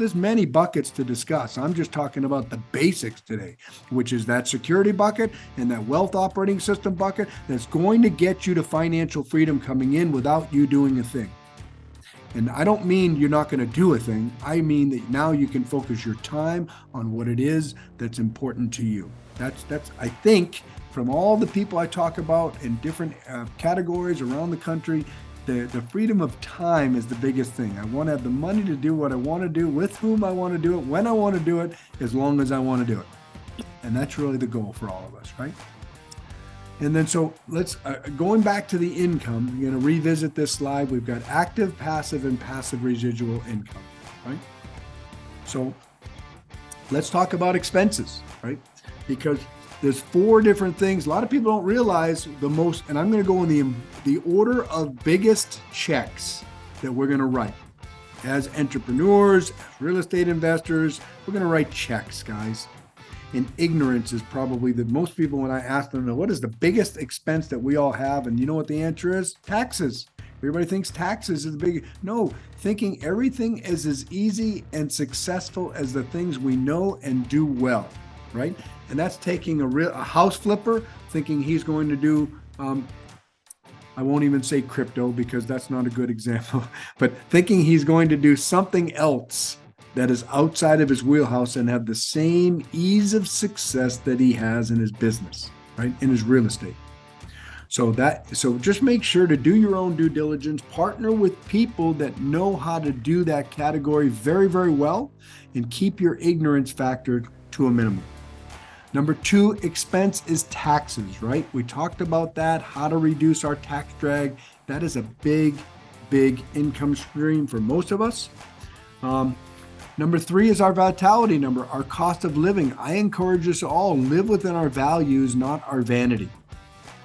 there's many buckets to discuss. I'm just talking about the basics today, which is that security bucket and that wealth operating system bucket that's going to get you to financial freedom coming in without you doing a thing. And I don't mean you're not going to do a thing. I mean that now you can focus your time on what it is that's important to you. That's I think, from all the people I talk about in different categories around the country, the freedom of time is the biggest thing. I want to have the money to do what I want to do, with whom I want to do it, when I want to do it, as long as I want to do it. And that's really the goal for all of us, right? And then so let's, going back to the income, you're going to revisit this slide. We've got active, passive, and passive residual income, right? So let's talk about expenses, right? Because there's 4 different things. A lot of people don't realize the most, and I'm going to go in the order of biggest checks that we're going to write. As entrepreneurs, as real estate investors, we're going to write checks, guys. And ignorance is probably that most people, when I ask them, what is the biggest expense that we all have? And you know what the answer is? Taxes. Everybody thinks taxes is the big. No, thinking everything is as easy and successful as the things we know and do well, right? And that's taking a house flipper, thinking he's going to do, I won't even say crypto because that's not a good example, but thinking he's going to do something else that is outside of his wheelhouse and have the same ease of success that he has in his business, right? In his real estate. So just make sure to do your own due diligence, partner with people that know how to do that category very, very well, and keep your ignorance factor to a minimum. Number 2, expense is taxes, right? We talked about that, how to reduce our tax drag. That is a big, big income stream for most of us. Number 3 is our vitality number, our cost of living. I encourage us all, live within our values, not our vanity,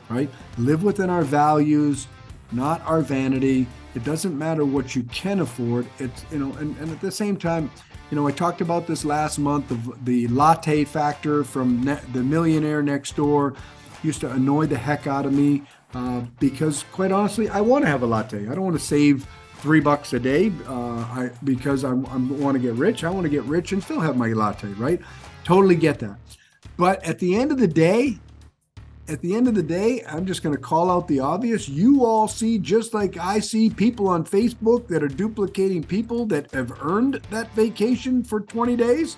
right? Live within our values, not our vanity. It doesn't matter what you can afford. It's, and at the same time, I talked about this last month of the latte factor from the millionaire next door. Used to annoy the heck out of me because quite honestly, I want to have a latte. I don't want to save $3 a day because I want to get rich. I want to get rich and still have my latte, right? Totally get that. But at the end of the day, I'm just going to call out the obvious. You all see, just like I see, people on Facebook that are duplicating people that have earned that vacation for 20 days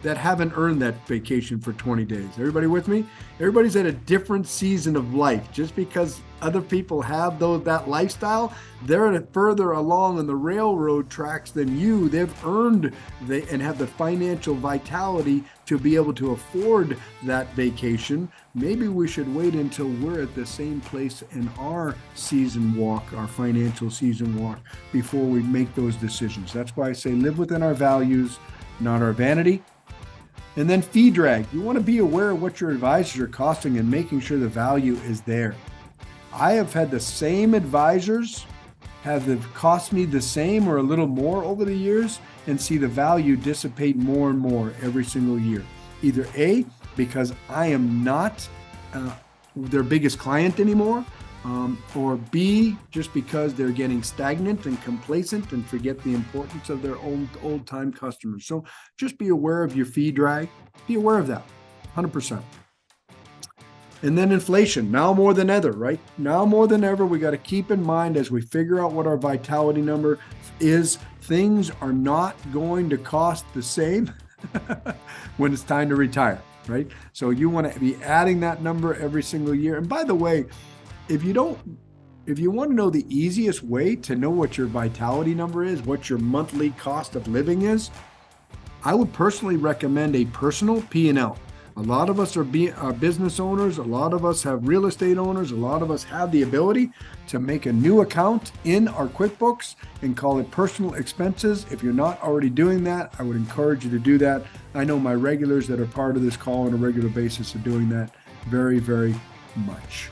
that haven't earned that vacation for 20 days. Everybody with me? Everybody's at a different season of life. Just because other people have that lifestyle, they're further along on the railroad tracks than you. They've earned and have the financial vitality to be able to afford that vacation. Maybe we should wait until we're at the same place in our season walk, our financial season walk, before we make those decisions. That's why I say live within our values, not our vanity. And then fee drag. You want to be aware of what your advisors are costing and making sure the value is there. I have had the same advisors have cost me the same or a little more over the years and see the value dissipate more and more every single year. Either A, because I am not their biggest client anymore, or B, just because they're getting stagnant and complacent and forget the importance of their old-time customers. So just be aware of your fee drag. Be aware of that, 100%. And then inflation, now more than ever, right? Now more than ever, we got to keep in mind as we figure out what our vitality number is, things are not going to cost the same when it's time to retire, right? So you want to be adding that number every single year. And by the way, if you want to know the easiest way to know what your vitality number is, what your monthly cost of living is, I would personally recommend a personal P&L. A lot of us are business owners. A lot of us have real estate owners. A lot of us have the ability to make a new account in our QuickBooks and call it personal expenses. If you're not already doing that, I would encourage you to do that. I know my regulars that are part of this call on a regular basis are doing that very, very much.